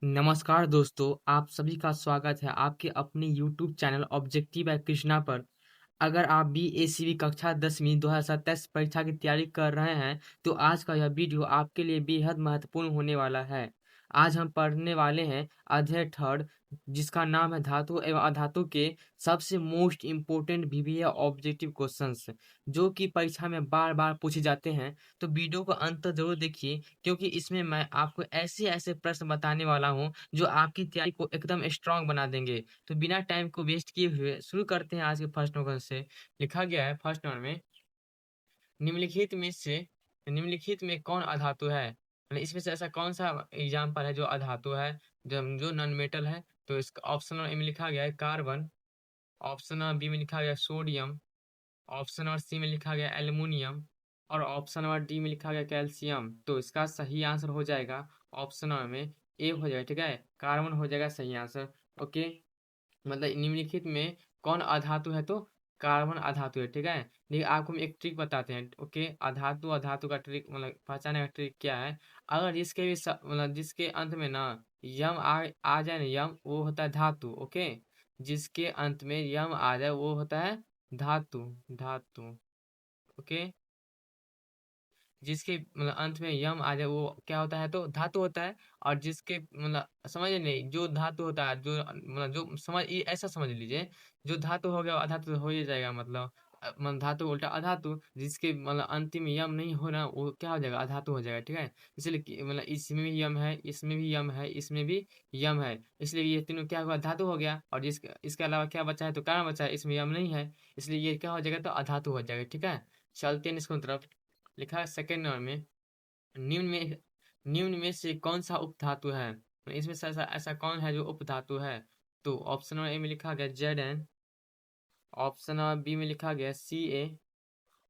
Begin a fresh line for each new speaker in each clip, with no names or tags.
नमस्कार दोस्तों, आप सभी का स्वागत है आपके अपने YouTube channel objective by Krishna पर। अगर आप बीएसीबी कक्षा 10वीं 2027 परीक्षा की तैयारी कर रहे हैं, तो आज का यह वीडियो आपके लिए बेहद महत्वपूर्ण होने वाला है। आज हम पढ़ने वाले हैं अध्याय थर्ड, जिसका नाम है धातु एवं अधातु के सबसे मोस्ट इम्पोर्टेंट वीवीए ऑब्जेक्टिव क्वेश्चंस, जो कि परीक्षा में बार-बार पूछे जाते हैं। तो वीडियो को अंत तक ज़रूर देखिए, क्योंकि इसमें मैं आपको ऐसे-ऐसे प्रश्न बताने वाला हूँ, जो आपकी तैयारी को एकदम स्ट्रॉन्ग बना देंगे। तो बिना टाइम को वेस्ट किए हुए शुरू करते हैं आज के फर्स्ट क्वेश्चन से। लिखा गया है फर्स्ट नंबर में, निम्नलिखित में से निम्नलिखित में कौन अधातु है? मतलब इसमें से ऐसा कौन सा एग्जाम्पल है जो अधातु है, जो नॉन मेटल है? तो इसका ऑप्शन ए में लिखा गया है कार्बन, ऑप्शन बी में लिखा गया है सोडियम, ऑप्शन नंबर सी में लिखा गया एल्युमिनियम और ऑप्शन नंबर डी में लिखा गया कैल्शियम। तो इसका सही आंसर हो जाएगा ऑप्शन नंबर में ए हो जाएगा। ठीक है, कार्बन हो जाएगा सही आंसर। ओके, मतलब निम्नलिखित में कौन अधातु है? तो कार्बन अधातु है। ठीक है, देखिए आपको हम एक ट्रिक बताते हैं। ओके, अधातु अधातु का ट्रिक मतलब पहचाने का ट्रिक क्या है? अगर जिसके भी मतलब जिसके अंत में ना यम आ जाए ना, यम वो होता है धातु। ओके, जिसके अंत में यम आ जाए वो होता है धातु। धातु। ओके, जिसके मतलब अंत में यम आ जाए वो क्या होता है? तो धातु होता है। और जिसके मतलब समझ नहीं, जो धातु होता है, जो मतलब जो समझ ये ऐसा समझ लीजिए, जो धातु हो गया वो अधातु तो हो ही जाएगा। मतलब मतलब धातु उल्टा अधातु, जिसके मतलब अंतिम यम नहीं हो रहा वो क्या हो जाएगा? अधातु हो जाएगा। ठीक है, इसलिए मतलब इसमें भी यम है, इसमें भी यम है, इसमें भी यम है, इसलिए ये तीनों क्या हुआ? धातु हो गया। और जिसके इसके अलावा क्या बचा है? तो कारण बचा है, इसमें यम नहीं है, इसलिए ये क्या हो जाएगा? तो अधातु हो जाएगा। ठीक है, चलते हैं इसको तरफ। लिखा है सेकंड नंबर में, निम्न में निम्न में से कौन सा उपधातु है? इसमें से ऐसा ऐसा कौन है जो उपधातु है? तो ऑप्शन नंबर ए में लिखा गया Zn, ऑप्शन नंबर बी में लिखा गया Ca,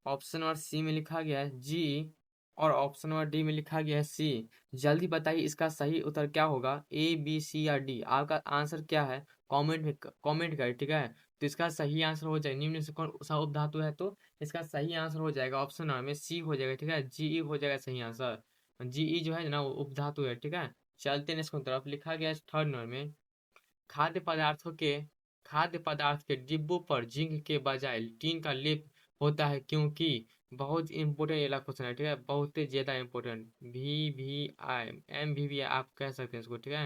ऑप्शन नंबर सी में लिखा गया है Ge और ऑप्शन नंबर डी में लिखा गया है सी। जल्दी बताइए इसका सही उत्तर क्या होगा? ए, बी, सी या डी? आपका आंसर क्या है? कमेंट में कमेंट करें। ठीक है, तो इसका सही आंसर हो जाएगा, निम्न में से कौन सा उपधातु है? तो इसका सही आंसर हो जाएगा ऑप्शन नंबर में सी हो जाएगा। ठीक है, Ge हो जाएगा सही आंसर। Ge जो है ना वो उपधातु है। ठीक है, चलते हैं इसको तरफ। लिखा गया है थर्ड नंबर में, खाद्य पदार्थों के खाद्य पदार्थ के डिब्बों पर जिंक के बजाय टीन का लेप होता है, क्योंकि बहुत इंपॉर्टेंट ये क्वेश्चन है। ठीक है, बहुत ही ज्यादा इंपॉर्टेंट। MVVI आप कह सकते हैं इसको। ठीक है,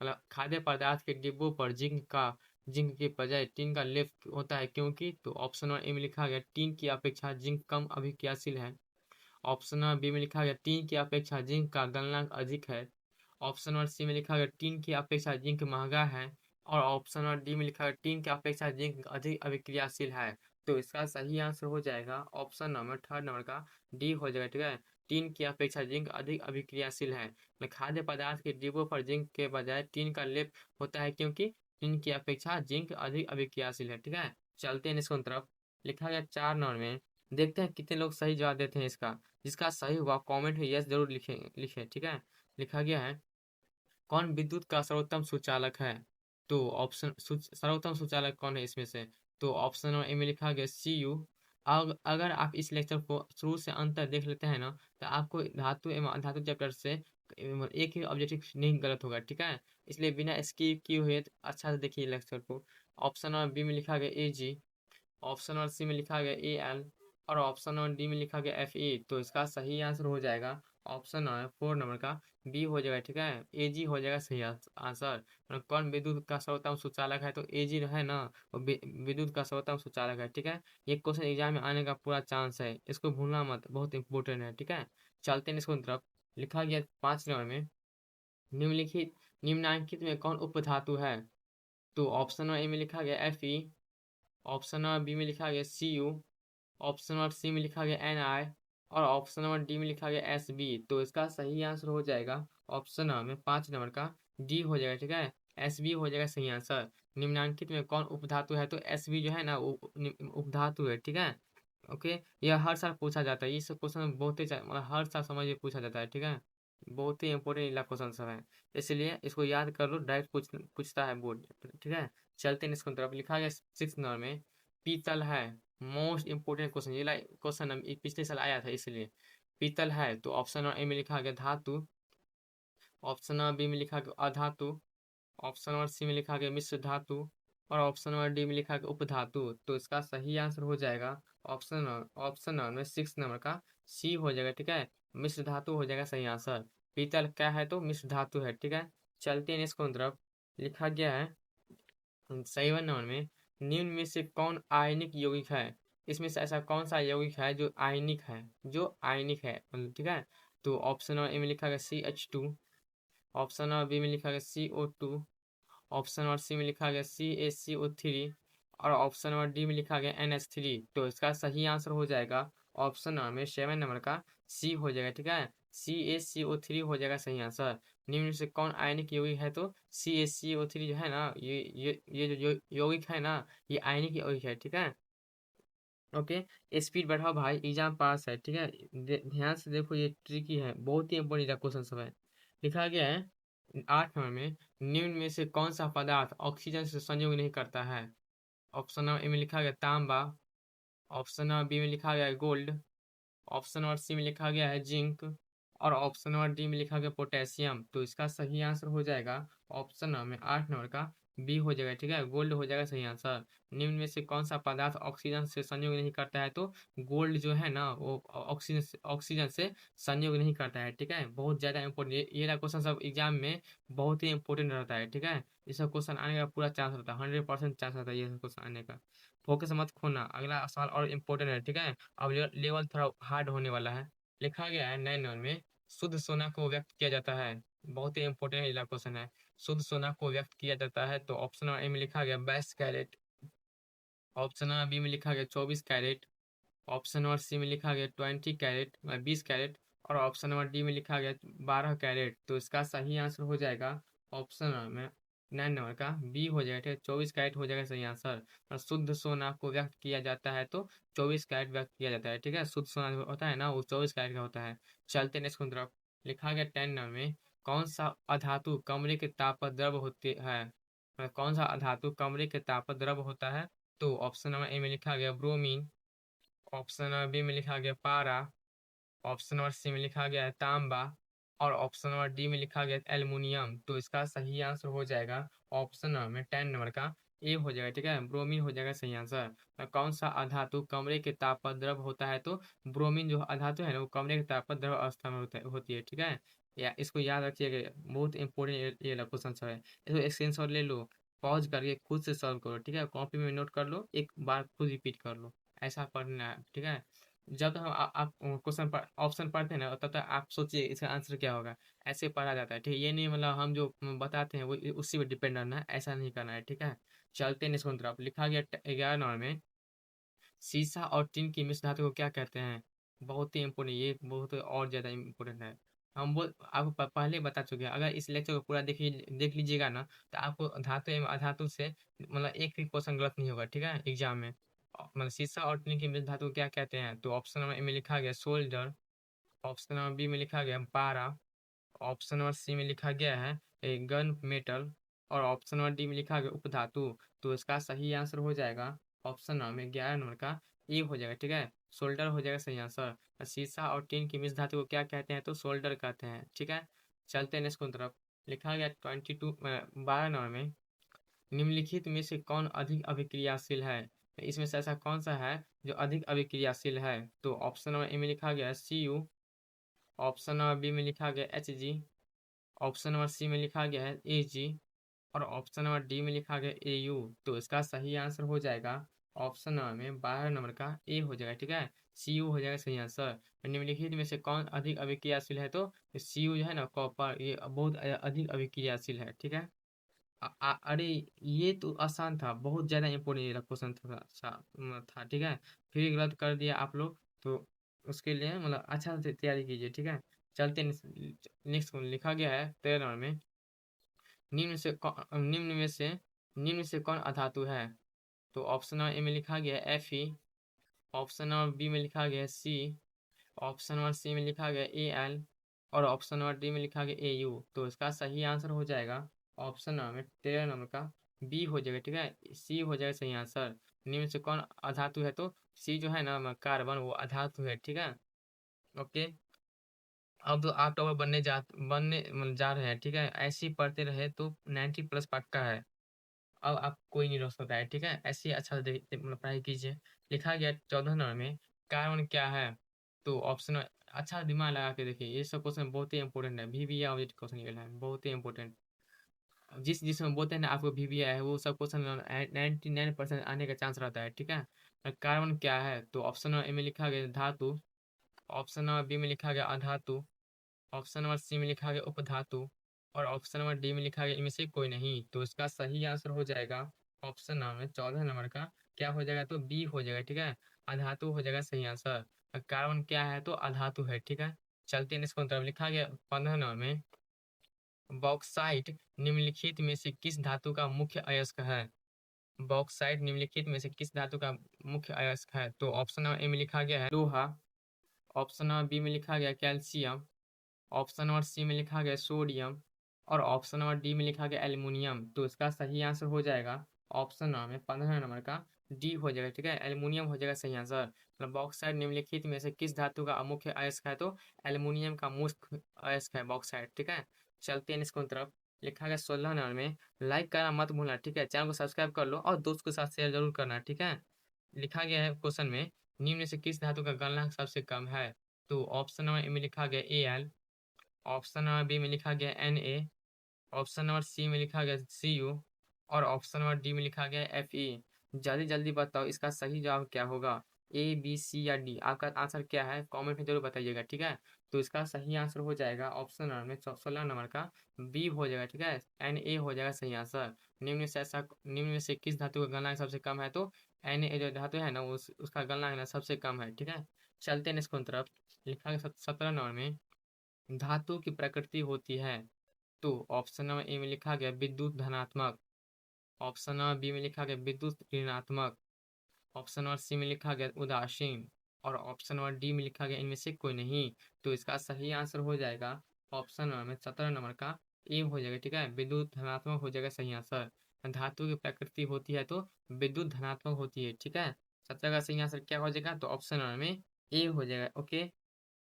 मतलब खाद्य पदार्थ के डिब्बों पर जिंक के बजाय टीन का लेप होता है, क्योंकि तो ऑप्शन नंबर ए में लिखा गया टीन की अपेक्षा जिंक कम अभिक्रियाशील है, ऑप्शन नंबर बी में लिखा गया टीन की अपेक्षा जिंक का गलनांक अधिक है, ऑप्शन नंबर सी में लिखा गया टीन की अपेक्षा जिंक महंगा है और ऑप्शन नंबर डी में लिखा गया टीन की अपेक्षा जिंक अधिक अभिक्रियाशील है। तो इसका सही आंसर हो जाएगा ऑप्शन नंबर थर्ड नंबर का डी हो जाएगा। ठीक है, टीन की अपेक्षा जिंक अधिक अभिक्रियाशील है। खाद्य पदार्थ के डिब्बों पर जिंक के बजाय टीन का लेप होता है, क्योंकि टीन की अपेक्षा जिंक अधिक अभिक्रियाशील है। ठीक है, चलते हैं इसको तरफ। लिखा गया चार नंबर में, देखते हैं कितने लोग सही जवाब देते हैं इसका। जिसका सही हुआ कमेंट में यस जरूर लिखे लिखे। ठीक है, लिखा गया है कौन विद्युत का सर्वोत्तम सुचालक है? तो ऑप्शन सर्वोत्तम सुचालक कौन है इसमें से? तो ऑप्शन नंबर ए में लिखा गया Cu। अगर आप इस लेक्चर को शुरू से अंत तक देख लेते हैं ना, तो आपको धातु एवं अधातु चैप्टर से एक ही ऑब्जेक्टिव नहीं गलत होगा। ठीक है, इसलिए बिना स्किप किए हुए अच्छा से देखिए लेक्चर को। ऑप्शन नंबर बी में लिखा गया Ag, ऑप्शन नंबर सी में लिखा गया Al और ऑप्शन नंबर डी में लिखा गया Fe। तो इसका सही आंसर हो जाएगा ऑप्शन नंबर फोर नंबर का बी हो जाएगा। ठीक है, Ag हो जाएगा सही आंसर। मतलब कौन विद्युत का सर्वोत्तम सुचालक है? तो Ag है ना, वो विद्युत का सर्वोत्तम सुचालक है। ठीक है, ये क्वेश्चन एग्जाम में आने का पूरा चांस है, इसको भूलना मत, बहुत इंपॉर्टेंट है। ठीक है, चलते हैं इसको तरफ। लिखा गया पांच नंबर में, निम्नलिखित निम्नांकित में कौन उपधातु है? तो ऑप्शन नंबर ए में लिखा गया Fe, ऑप्शन नंबर बी में लिखा गया Cu, ऑप्शन नंबर सी में लिखा गया Ni और ऑप्शन नंबर डी में लिखा गया Sb। तो इसका सही आंसर हो जाएगा ऑप्शन नंबर में पाँच नंबर का डी हो जाएगा। ठीक है, Sb हो जाएगा सही आंसर। निम्नांकित में कौन उपधातु है? तो Sb जो है ना वो उपधातु है। ठीक है, ओके, यह हर साल पूछा जाता है। इस क्वेश्चन बहुत ही मतलब हर साल समझ पूछा जाता है। ठीक है, बहुत ही इंपॉर्टेंट इला क्वेश्चन सब है, इसलिए इसको याद कर लो, डायरेक्ट पूछता है बोर्ड। ठीक है, चलते हैं इसको तरफ। लिखा गया सिक्स नंबर में, पीतल है, मोस्ट इंपोर्टेंट क्वेश्चन, ये क्वेश्चन पिछले साल आया था, इसलिए पीतल है। तो ऑप्शन ए में लिखा गया धातु, ऑप्शन नंबर बी में लिखा गया अधातु, ऑप्शन नंबर सी में लिखा गया मिश्र धातु, और ऑप्शन नंबर डी में लिखा गया उपधातु। तो इसका सही आंसर हो जाएगा ऑप्शन नंबर 6 नंबर का सी हो जाएगा, ठीक है। मिश्र धातु हो जाएगा सही आंसर। पीतल क्या है तो मिश्र धातु है, ठीक है। चलते हैं इसको तरफ। लिखा गया है 7 नंबर में, निम्न में से कौन आयनिक यौगिक है। इसमें से ऐसा कौन सा यौगिक है जो आयनिक है, ठीक है। तो ऑप्शन नंबर ए में लिखा गया CH2, ऑप्शन नंबर बी में लिखा गया CO2, ऑप्शन नंबर सी में लिखा गया CaCO3, और ऑप्शन नंबर डी में लिखा गया NH3। तो इसका सही आंसर हो जाएगा ऑप्शन नंबर में 7 नंबर का सी हो जाएगा, ठीक है। CaCO3 हो जाएगा सही आंसर। निम्न में से कौन आयनिक यौगिक है तो CaCO3 जो है ना, ये जो यौगिक है ना, ये आयनिक यौगिक है, ठीक है। ओके, स्पीड बढ़ाओ भाई, एग्जाम पास है, ठीक है। ध्यान से देखो, ये ट्रिकी है, बहुत ही इंपॉर्टेंट क्वेश्चन सब है। लिखा गया है 8 नंबर में, निम्न में से कौन सा पदार्थ ऑक्सीजन से संयोग नहीं करता है। ऑप्शन नंबर ए में लिखा गया तांबा, ऑप्शन नंबर बी में लिखा गया है गोल्ड, ऑप्शन नंबर सी में लिखा गया है जिंक, और ऑप्शन नंबर डी में लिखा गया पोटेशियम। तो इसका सही आंसर हो जाएगा ऑप्शन नंबर में 8 नंबर का बी हो जाएगा, ठीक है। गोल्ड हो जाएगा सही आंसर। निम्न में से कौन सा पदार्थ ऑक्सीजन से संयोग नहीं करता है तो गोल्ड जो है ना, वो ऑक्सीजन से संयोग नहीं करता है, ठीक है। बहुत ज्यादा इंपॉर्टेंट ये क्वेश्चन सब एग्जाम में बहुत ही इंपॉर्टेंट रहता है, ठीक है। ये सब क्वेश्चन आने का पूरा चांस रहता है, 100% चांस रहता है ये क्वेश्चन आने का। फोकस मत खोना, अगला सवाल और इम्पोर्टेंट है, ठीक है। अब लेवल थोड़ा हार्ड होने वाला है। लिखा गया है 9 नंबर में, शुद्ध सोना को व्यक्त किया जाता है। बहुत ही इंपॉर्टेंट क्वेश्चन है। शुद्ध सोना को व्यक्त किया जाता है तो ऑप्शन नंबर ए में लिखा गया 22 कैरेट, ऑप्शन नंबर बी में लिखा गया 24 कैरेट, ऑप्शन नंबर सी में लिखा गया 20 कैरेट 20 कैरेट, और ऑप्शन नंबर डी में लिखा गया 12 कैरेट। तो इसका सही आंसर हो जाएगा ऑप्शन नंबर में 9 नंबर का बी हो जाएगा, ठीक है। 24 कैरेट हो जाएगा सही आंसर। और शुद्ध सोना को व्यक्त किया जाता है तो 24 कैरेट व्यक्त किया जाता है, ठीक है। शुद्ध सोना जो होता है ना, वो 24 कैरेट का होता है। चलते हैं नेक्स्ट की तरफ। लिखा गया 10 नंबर में, कौन सा अधातु कमरे के ताप पर द्रव होती है। कौन सा अधातु कमरे के ताप पर द्रव होता है। तो ऑप्शन नंबर ए में लिखा गया ब्रोमीन, ऑप्शन नंबर बी में लिखा गया पारा, ऑप्शन नंबर सी में लिखा गया है तांबा, और ऑप्शन नंबर डी में लिखा गया है एल्युमिनियम। तो इसका सही आंसर हो जाएगा ऑप्शन नंबर में 10 नंबर का ए हो जाएगा, ठीक है। ब्रोमीन हो जाएगा सही आंसर। कौन सा अधातु कमरे के ताप पर द्रव होता है तो ब्रोमीन जो अधातु है ना, वो कमरे के ताप पर द्रव अवस्था में होती है, ठीक है। या इसको याद रखिएगा, बहुत इंपॉर्टेंट ये क्वेश्चन है। इसको स्क्रीनशॉट ले लो, पॉज करके खुद से सॉल्व करो, ठीक है। कॉपी में नोट कर लो, एक बार खुद रिपीट कर लो, ऐसा पढ़ना है, ठीक है। जब तक आप क्वेश्चन पर ऑप्शन पढ़ते हैं ना, तब तक आप सोचिए इसका आंसर क्या होगा। ऐसे पढ़ा जाता है, ठीक है। ये नहीं मतलब हम जो बताते हैं वो उसी पर डिपेंड रहना है, ऐसा नहीं करना है, ठीक है। चलते हैं नेक्स्ट तरफ। लिखा गया 11 नंबर में, सीसा और टिन की मिश्र धातु को क्या कहते हैं। बहुत ही इंपॉर्टेंट, ये बहुत और ज्यादा इंपॉर्टेंट है। हम वो आपको पहले ही बता चुके हैं। अगर इस लेक्चर को पूरा देख लीजिएगा ना, तो आपको धातु एवं अधातु से मतलब एक भी क्वेश्चन गलत नहीं होगा, ठीक है, एग्जाम में। मतलब सीसा और टिन की मिश्र धातु को क्या कहते हैं। तो ऑप्शन नंबर ए में लिखा गया सोल्डर, ऑप्शन नंबर बी में लिखा गया पारा, ऑप्शन नंबर सी में लिखा गया है गन मेटल, और ऑप्शन नंबर डी में लिखा गया उपधातु। तो इसका सही आंसर हो जाएगा ऑप्शन नंबर में 11 नंबर का ए हो जाएगा, ठीक है। सोल्डर हो जाएगा सही आंसर। सीसा और टिन की मिश्र धातु को क्या कहते हैं तो सोल्डर कहते हैं, ठीक है। चलते हैं नेक्स्ट तरफ। लिखा गया 12 नंबर में, निम्नलिखित में से कौन अधिक अभिक्रियाशील है। इसमें से ऐसा कौन सा है जो अधिक अभिक्रियाशील है। तो ऑप्शन नंबर ए में लिखा गया Cu, ऑप्शन नंबर बी में लिखा गया Hg, ऑप्शन नंबर सी में लिखा गया है Ag, और ऑप्शन नंबर डी में लिखा गया Au। तो इसका सही आंसर हो जाएगा ऑप्शन नंबर में 12 नंबर का ए हो जाएगा, ठीक है। Cu हो जाएगा सही आंसर। निम्नलिखित में से कौन अधिक अभिक्रियाशील है तो Cu जो है ना, कॉपर, ये बहुत अधिक अभिक्रियाशील है, ठीक है। अरे ये तो आसान था, बहुत ज्यादा इंपॉर्टेंट ये क्वेश्चन था, ठीक है। फिर गलत कर दिया आप लोग, तो उसके लिए मतलब अच्छा से तैयारी कीजिए, ठीक है। चलते नेक्स्ट लिखा गया है 13 नंबर में, निम्न से कौन अधातु है। तो ऑप्शन नंबर ए में लिखा गया है Fe, ऑप्शन नंबर बी में लिखा गया है सी, ऑप्शन नंबर सी में लिखा गया Al, और ऑप्शन नंबर डी में लिखा गया Au। तो इसका सही आंसर हो जाएगा ऑप्शन नंबर में 13 नंबर का बी हो जाएगा, ठीक है। सी हो जाएगा सही आंसर। निम्न से कौन अधातु है तो सी जो है ना कार्बन, वो अधातु है, ठीक है। ओके, अब तो आप टॉपर बनने मतलब जा रहे हैं, ठीक है? ऐसे ही पढ़ते रहे तो 90 प्लस पक्का है। अब आप कोई नहीं रोक सकता है, ठीक है? ऐसे ही अच्छा मतलब पढ़ाई कीजिए। लिखा गया 14 नंबर में कार्बन क्या है? तो ऑप्शन अच्छा दिमाग लगा के देखिए, ये सब क्वेश्चन बहुत ही इंपॉर्टेंट है। VBA ऑब्जेक्ट क्वेश्चन निकला है, बहुत ही इंपॉर्टेंट। जिस जिसमें बोलते हैं ना आपको VBA है, वो सब क्वेश्चन 99% आने का चांस रहता है, ठीक है? कार्बन क्या है? तो ऑप्शन ए में लिखा गया धातु, ऑप्शन नंबर बी में लिखा गया अधातु, ऑप्शन नंबर सी में लिखा गया उपधातु और ऑप्शन नंबर डी में लिखा गया इनमें से कोई नहीं। तो इसका सही आंसर हो जाएगा ऑप्शन नंबर 14 नंबर का क्या हो जाएगा? तो बी हो जाएगा, ठीक है? अधातु हो जाएगा सही आंसर। कार्बन क्या है? तो अधातु है, ठीक है? चलते हैं इसको तरफ। लिखा गया 15 नंबर में बॉक्साइट निम्नलिखित में से किस धातु का मुख्य अयस्क है? बॉक्साइट निम्नलिखित में से किस धातु का मुख्य अयस्क है? तो ऑप्शन नंबर ए में लिखा गया है लोहा, ऑप्शन नंबर बी में लिखा गया कैल्शियम, ऑप्शन नंबर सी में लिखा गया सोडियम और ऑप्शन नंबर डी में लिखा गया एल्युमिनियम। तो इसका सही आंसर हो जाएगा ऑप्शन नंबर 15 नंबर का डी हो जाएगा, ठीक है? एल्युमिनियम हो जाएगा सही आंसर। मतलब बॉक्साइट निम्नलिखित में से किस धातु का मुख्य अयस्क है? तो एल्युमिनियम का मुख्य अयस्क है बॉक्साइट, ठीक है? चलते हैं इसको तरफ। लिखा गया 16 नंबर में लाइक करना मत भूलना, ठीक है? चैनल को सब्सक्राइब कर लो और दोस्त के साथ शेयर जरूर करना, ठीक है? लिखा गया है क्वेश्चन में निम्न में से किस धातु का गलनांक सबसे कम है? तो ऑप्शन नंबर ए में लिखा गया Al, ऑप्शन नंबर बी में लिखा गया Na, ऑप्शन नंबर सी में लिखा गया Cu और ऑप्शन नंबर डी में लिखा गया Fe। जल्दी जल्दी बताओ इसका सही जवाब क्या होगा? ए बी सी या डी? आपका आंसर क्या है कमेंट में जरूर बताइएगा, ठीक है? तो इसका सही आंसर हो जाएगा ऑप्शन नंबर में 16 नंबर का बी हो जाएगा, ठीक है? Na हो जाएगा सही आंसर। निम्न में से किस धातु का गलनांक सबसे कम है? तो Na जो धातु है ना उसका गलनांक ना सबसे कम है, ठीक है? चलते हैं इसको तरफ। लिखा गया 17 नंबर में धातु की प्रकृति होती है। तो ऑप्शन नंबर ए में लिखा गया विद्युत धनात्मक, ऑप्शन नंबर बी में लिखा गया विद्युत ऋणात्मक, ऑप्शन नंबर सी में लिखा गया उदासीन और ऑप्शन नंबर डी में लिखा गया इनमें से कोई नहीं। तो इसका सही आंसर हो जाएगा ऑप्शन नंबर में 17 नंबर का ए हो जाएगा, ठीक है? विद्युत धनात्मक हो जाएगा सही आंसर। धातु की प्रकृति होती है तो विद्युत धनात्मक होती है, ठीक है? 17 का सही आंसर क्या हो जाएगा? तो ऑप्शन नंबर में ए हो जाएगा, ओके?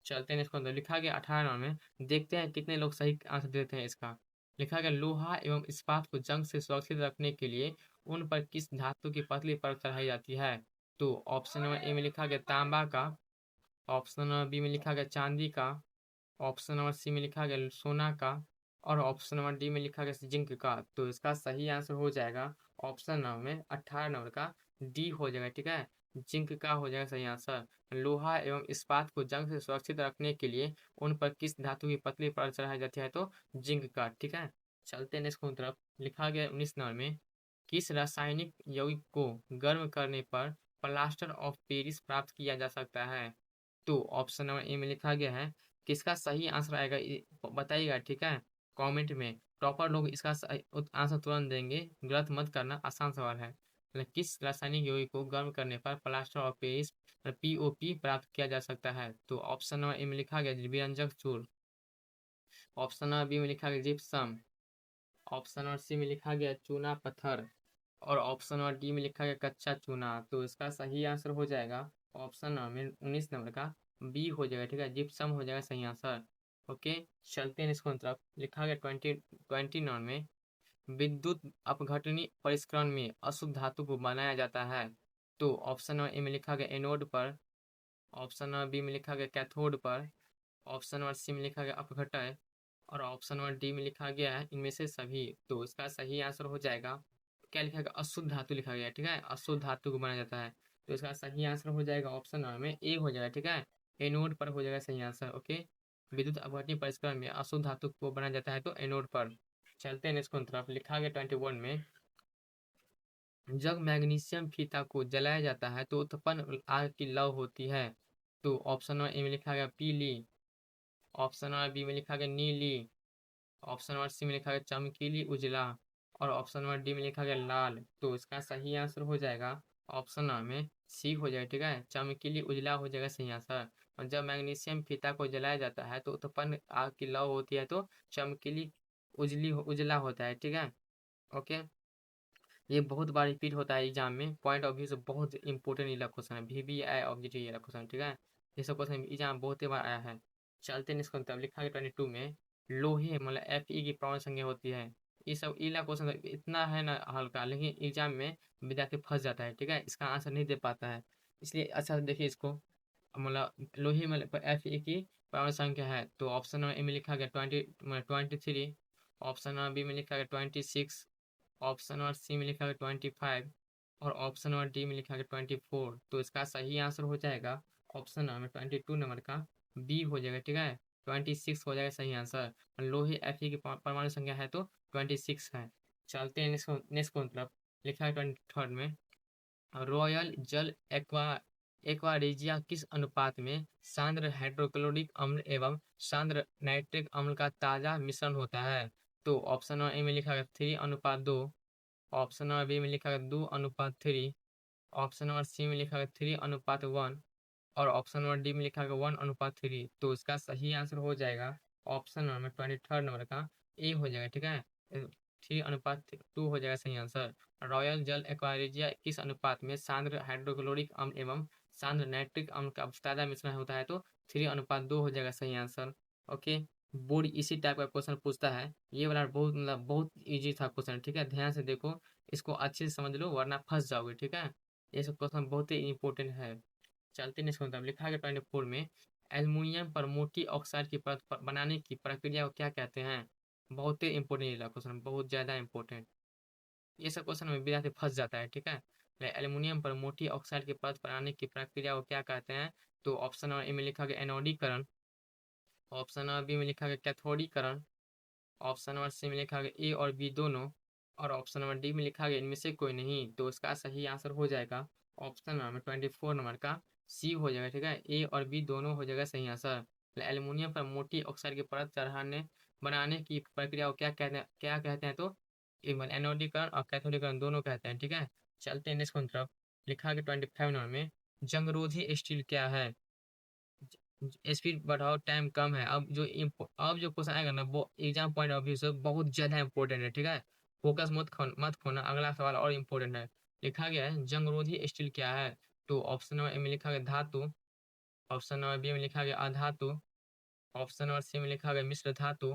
चलते हैं इसको अंदर। लिखा गया 18 में देखते हैं कितने लोग सही आंसर देते हैं इसका। लिखा गया लोहा एवं इस्पात को जंग से सुरक्षित रखने के लिए उन पर किस धातु की पतली परत चढ़ाई जाती है? तो ऑप्शन नंबर ए में लिखा गया तांबा का, ऑप्शन नंबर बी में लिखा गया चांदी का, ऑप्शन नंबर सी में लिखा गया सोना का और ऑप्शन नंबर डी में लिखा गया जिंक का। तो इसका सही आंसर हो जाएगा ऑप्शन नंबर में 18 नंबर का डी हो जाएगा, ठीक है? जिंक का हो जाएगा सही आंसर। लोहा एवं इस्पात को जंग से सुरक्षित रखने के लिए उन पर किस धातु की पतली परत चढ़ाई जाती है? तो जिंक का, ठीक है? चलते हैं नेक्स्ट तरफ। लिखा गया 19 नंबर में किस रासायनिक यौगिक को गर्म करने पर प्लास्टर ऑफ पेरिस प्राप्त किया जा सकता है? तो ऑप्शन नंबर ए में लिखा गया है। किसका सही आंसर आएगा बताइएगा, ठीक है? कमेंट में। प्रॉपर लोग इसका आंसर तुरंत देंगे, गलत मत करना, आसान सवाल है। मतलब किस रासायनिक यौगिक को गर्म करने पर प्लास्टर ऑफ पेरिस POP प्राप्त किया जा सकता है? तो ऑप्शन नंबर ए में लिखा गया व्यंजक चूर्ण, ऑप्शन नंबर बी में लिखा गया जिप्सम, ऑप्शन नंबर सी में लिखा गया चूना पत्थर और ऑप्शन नंबर डी में लिखा गया कच्चा चूना। तो इसका सही आंसर हो जाएगा ऑप्शन नंबर 19 नंबर का बी हो जाएगा, ठीक है? जिप्सम हो जाएगा सही आंसर, ओके? चलते हैं इसको तरफ। लिखा गया 20 नंबर में विद्युत अपघटनी परिष्करण में अशुद्ध धातु को बनाया जाता है। तो ऑप्शन नंबर ए में लिखा गया एनोड पर, ऑप्शन नंबर बी में लिखा गया कैथोड पर, ऑप्शन नंबर सी में लिखा गया अपघटय और ऑप्शन नंबर डी में लिखा गया है इनमें से सभी। तो इसका सही आंसर हो जाएगा क्या लिखा गया? अशुद्ध धातु लिखा गया, ठीक है? अशुद्ध धातु को बनाया जाता है। तो इसका सही आंसर हो जाएगा ऑप्शन नंबर में ए हो जाएगा, ठीक है? एनोड पर हो जाएगा सही आंसर, ओके? विद्युत अपघटनी परिष्करण में अशुद्ध धातु को बनाया जाता है तो एनोड पर। चलते हैं नेक्स्ट तरफ। लिखा गया 21 में जब मैग्नीशियम फीता को जलाया जाता है तो उत्पन्न आग की लौ होती है। तो ऑप्शन नंबर ए में लिखा गया पीली, ऑप्शन नंबर बी में लिखा गया नीली, ऑप्शन नंबर सी में लिखा गया चमकीली उजला और ऑप्शन नंबर डी में लिखा गया लाल। तो इसका सही आंसर हो जाएगा ऑप्शन नंबर में सी हो जाएगा, ठीक है? चमकीली उजला हो जाएगा सही आंसर। और जब मैग्नीशियम फीता को जलाया जाता है तो उत्पन्न आग की लौ होती है तो चमकीली उजला होता है, ठीक है? ओके? ये बहुत बार रिपीट होता है एग्जाम में, पॉइंट ऑफ व्यू से बहुत इंपॉर्टेंट ये क्वेश्चन है। VBA ऑब्जेक्टिव ये क्वेश्चन, ठीक है? ये सब क्वेश्चन एग्जाम बहुत ही बार आया है। चलते हैं इसको, तब लिखा है 22 में लोहे मतलब Fe की परमाणु संख्या होती है। ये सब इला क्वेश्चन इतना है ना हल्का, लेकिन एग्जाम में विद्यार्थी फंस जाता है, ठीक है, इसका आंसर नहीं दे पाता है। इसलिए अच्छा से देखिए इसको, मतलब लोहे मतलब Fe की परमाणु संख्या है, तो ऑप्शन ए में लिखा गया 23, ऑप्शन नंबर बी में लिखा गया 26, ऑप्शन नंबर सी में लिखा गया 25 और ऑप्शन नंबर डी में लिखा गया 24। तो इसका सही आंसर हो जाएगा ऑप्शन नंबर 22 नंबर का बी हो जाएगा, ठीक है, 26 हो जाएगा सही आंसर। लोहे Fe की परमाणु संख्या है तो 26 है। चलते हैं नेक्स्ट को तरफ, लिखा है 23 में रॉयल जल एक्वारिजिया किस अनुपात में सांद्र हाइड्रोक्लोरिक अम्ल एवं सांद्र नाइट्रिक अम्ल का ताजा मिश्रण होता है? तो ऑप्शन नंबर ए में लिखा है 3:2, ऑप्शन नंबर बी में लिखा है 2:3, ऑप्शन नंबर सी में लिखा है 3:1 और ऑप्शन नंबर डी में लिखा है 1:3। तो इसका सही आंसर हो जाएगा ऑप्शन नंबर 23 नंबर का ए हो जाएगा, ठीक है, 3:2 हो जाएगा सही आंसर। रॉयल जल एक्वारिजिया किस अनुपात में सांद्र हाइड्रोक्लोरिक अम्ल एवं सांद्र नाइट्रिक अम्ल का ताजा मिश्रण होता है? तो 3:2 हो जाएगा सही आंसर। ओके, बोर्ड इसी टाइप का क्वेश्चन पूछता है, ये वाला बहुत मतलब बहुत इजी था क्वेश्चन, ठीक है, ध्यान से देखो, इसको अच्छे से समझ लो वरना फंस जाओगे, ठीक है, ये सब क्वेश्चन बहुत ही इंपॉर्टेंट है। चलते नेक्स्ट मतलब लिखा गया 24 में एल्युमिनियम पर मोटी ऑक्साइड की परत बनाने की प्रक्रिया को क्या कहते हैं? बहुत ही इंपॉर्टेंट क्वेश्चन, बहुत ज्यादा इंपॉर्टेंट, ये सब क्वेश्चन में विद्यार्थी फंस जाता है, ठीक है। एल्युमिनियम पर मोटी ऑक्साइड की परत बनाने की प्रक्रिया को क्या कहते हैं? तो ऑप्शन नंबर ए में लिखा गया एनोडीकरण, ऑप्शन नंबर बी में लिखा गया कैथोडीकरण, ऑप्शन नंबर सी में लिखा गया ए और बी दोनों और ऑप्शन नंबर डी में लिखा गया इनमें से कोई नहीं। तो इसका सही आंसर हो जाएगा ऑप्शन नंबर 24 नंबर का सी हो जाएगा, ठीक है, ए और बी दोनों हो जाएगा सही आंसर। एल्युमिनियम पर मोटी ऑक्साइड की परत चढ़ाने बनाने की प्रक्रिया को क्या कहते हैं? तो एनोडीकरण और कैथोडीकरण दोनों कहते हैं, ठीक है। चलते हैं नेक्स्ट तरफ, लिखा गया 25 नंबर में जंगरोधी स्टील क्या है? स्पीड बढ़ाओ टाइम कम है। अब जो क्वेश्चन आएगा ना वो एग्जाम पॉइंट ऑफ व्यू से बहुत ज्यादा इंपॉर्टेंट है, ठीक है, फोकस मत खोना, अगला सवाल और इम्पोर्टेंट है। लिखा गया है जंगरोधी स्टील क्या है? तो ऑप्शन नंबर ए में लिखा गया धातु, ऑप्शन नंबर बी में लिखा गया अधातु, ऑप्शन नंबर सी में लिखा गया मिश्र धातु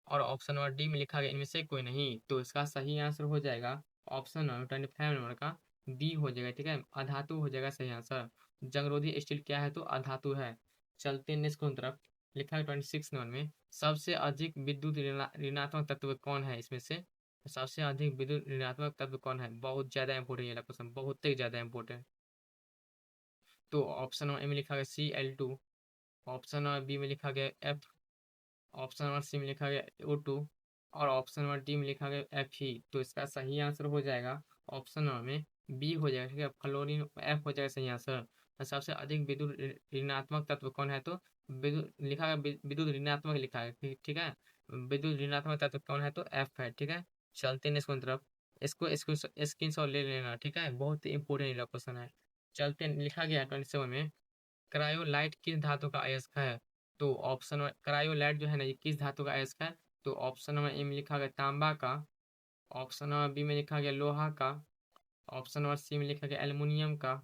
और ऑप्शन नंबर डी में लिखा गया इनमें से कोई नहीं। तो इसका सही आंसर हो जाएगा ऑप्शन नंबर 25 नंबर का बी हो जाएगा, ठीक है, अधातु हो जाएगा सही आंसर। जंगरोधी स्टील क्या है? तो अधातु है। चलते हैं नेक्स्ट तरफ, लिखा है 26 नंबर में सबसे अधिक विद्युत ऋणात्मक तत्व कौन है इसमें से? सबसे अधिक विद्युत ऋणात्मक तत्व कौन है? बहुत ज्यादा इंपोर्टेंट ये क्वेश्चन, बहुत ही ज्यादा इंपोर्टेंट। तो ऑप्शन नंबर ए में लिखा गया Cl2, ऑप्शन नंबर बी में लिखा गया F, ऑप्शन नंबर सी में लिखा गया O2 और ऑप्शन नंबर डी में लिखा गया Fe। तो इसका सही आंसर हो जाएगा ऑप्शन नंबर में बी हो जाएगा, ठीक है, फ्लोरीन F हो जाएगा सही आंसर। सबसे अधिक विद्युत ऋणात्मक तत्व कौन है? तो विद्युत लिखा है, विद्युत ऋणात्मक लिखा है, ठीक है, विद्युत ऋणात्मक तत्व कौन है? तो F है, ठीक है। चलते हैं इसको तरफ, इसको स्क्रीन शॉट ले लेना, ठीक है, बहुत ही इंपॉर्टेंट क्वेश्चन है। चलते लिखा गया है 27 में क्रायोलाइट किस धातु का अयस्क है? तो ऑप्शन क्रायोलाइट जो है ना ये किस धातु का अयस्क है? तो ऑप्शन नंबर ए में लिखा गया तांबा का, ऑप्शन नंबर बी में लिखा गया लोहा का, ऑप्शन नंबर सी में लिखा गया एल्युमिनियम का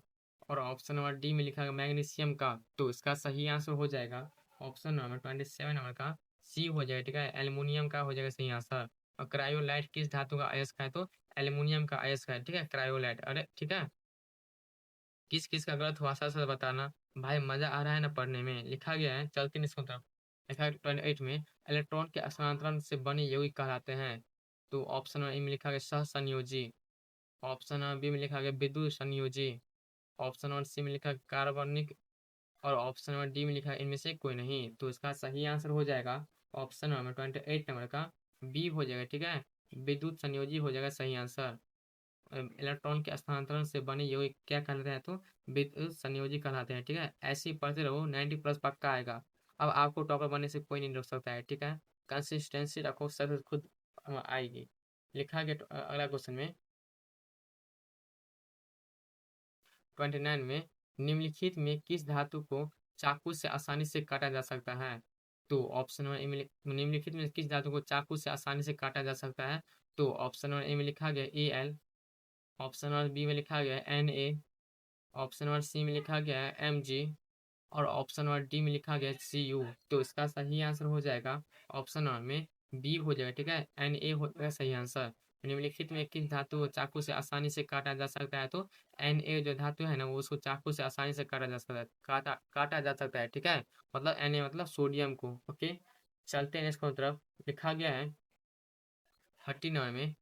और ऑप्शन नंबर डी में लिखा गया मैग्नीशियम का। तो इसका सही आंसर हो जाएगा ऑप्शन नंबर 27 नंबर का सी हो जाएगा, ठीक है, एल्युमिनियम का हो जाएगा सही आंसर। और क्रायोलाइट किस धातु का अयस्क है? तो एल्युमिनियम का अयस्क है, ठीक है, क्रायोलाइट। अरे ठीक है, किस किस का गलत हुआ सच सच बताना, भाई मजा आ रहा है ना पढ़ने में। लिखा गया है, चलते हैं इसको तरफ, लिखा है 28 में इलेक्ट्रॉन के स्थानांतरण से बने यौगिक कहलाते हैं। तो ऑप्शन नंबर ए में लिखा गया सह संयोजी, ऑप्शन नंबर बी में लिखा गया विद्युत संयोजी, ऑप्शन नंबर सी में लिखा कार्बनिक और ऑप्शन नंबर डी में लिखा है इनमें से कोई नहीं। तो इसका सही आंसर हो जाएगा ऑप्शन नंबर 28 नंबर का बी हो जाएगा, ठीक है, विद्युत संयोजी हो जाएगा सही आंसर। इलेक्ट्रॉन के स्थानांतरण से बने यौगिक क्या कहलाते हैं? तो विद्युत संयोजी कहलाते हैं, ठीक है, ऐसे ही पढ़ते रहो 90 प्लस पक्का आएगा। अब आपको टॉपर बनने से कोई नहीं रोक सकता है, ठीक है, कंसिस्टेंसी रखो, सब खुद आएगी। लिखा गया अगला क्वेश्चन में 29 में निम्नलिखित में किस धातु को चाकू से आसानी से काटा जा सकता है? तो ऑप्शन नंबर ए में निम्नलिखित में किस धातु को चाकू से आसानी से काटा जा सकता है? तो ऑप्शन नंबर ए में लिखा गया Al, ऑप्शन नंबर बी में लिखा गया Na, ऑप्शन नंबर सी में लिखा गया है Mg, और ऑप्शन नंबर डी में लिखा गया Cu। तो इसका सही आंसर हो जाएगा ऑप्शन नंबर में बी हो जाएगा, ठीक है, Na हो जाएगा सही आंसर। निम्नलिखित में किस धातु को चाकू से आसानी से काटा जा सकता है? तो Na जो धातु है ना, वो उसको चाकू से आसानी से काटा जा सकता है, काटा जा सकता है, ठीक है, मतलब Na मतलब सोडियम को। ओके, चलते हैं नेक्स्ट तरफ। लिखा गया है 39 में,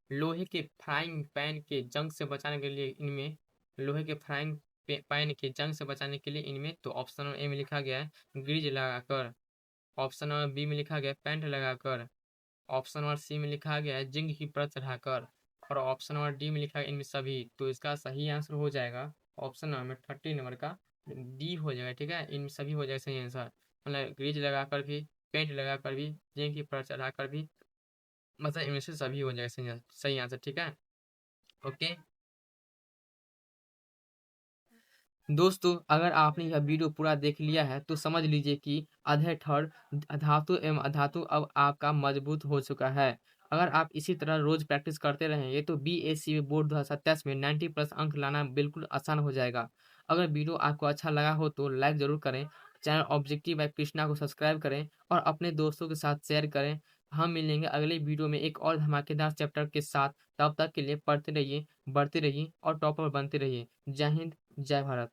लोहे के फ्राइंग पैन के जंग से बचाने के लिए इनमें, लोहे के फ्राइंग पैन के जंग से बचाने के लिए इनमें, तो ऑप्शन नंबर ए में लिखा गया है ग्रीज लगाकर, ऑप्शन नंबर बी में लिखा गया है पेंट लगाकर, ऑप्शन नंबर सी में लिखा गया है जिंक की परत चढ़ाकर, और ऑप्शन नंबर डी में लिखा है इनमें सभी। तो इसका सही आंसर हो जाएगा ऑप्शन नंबर 30 नंबर का डी हो जाएगा, ठीक है, इनमें सभी हो जाएगा सही आंसर, मतलब ग्रीज लगाकर भी, पेंट लगाकर भी, जिंक की परत चढ़ाकर भी, मतलब इनमें से सभी हो जाएगा सही सही आंसर, ठीक है। ओके दोस्तों, अगर आपने यह वीडियो पूरा देख लिया है तो समझ लीजिए कि अधे ठर धातु एवं अधातु अब आपका मजबूत हो चुका है। अगर आप इसी तरह रोज प्रैक्टिस करते रहेंगे तो BSc में बोर्ड 2027 में 90 प्लस अंक लाना बिल्कुल आसान हो जाएगा। अगर वीडियो आपको अच्छा लगा हो तो लाइक जरूर करें, चैनल ऑब्जेक्टिव बाय कृष्णा को सब्सक्राइब करें और अपने दोस्तों के साथ शेयर करें। हम मिलेंगे अगले वीडियो में एक और धमाकेदार चैप्टर के साथ। तब तक के लिए पढ़ते रहिए, बढ़ते रहिए और टॉपर बनते रहिए। जय हिंद, जय भारत।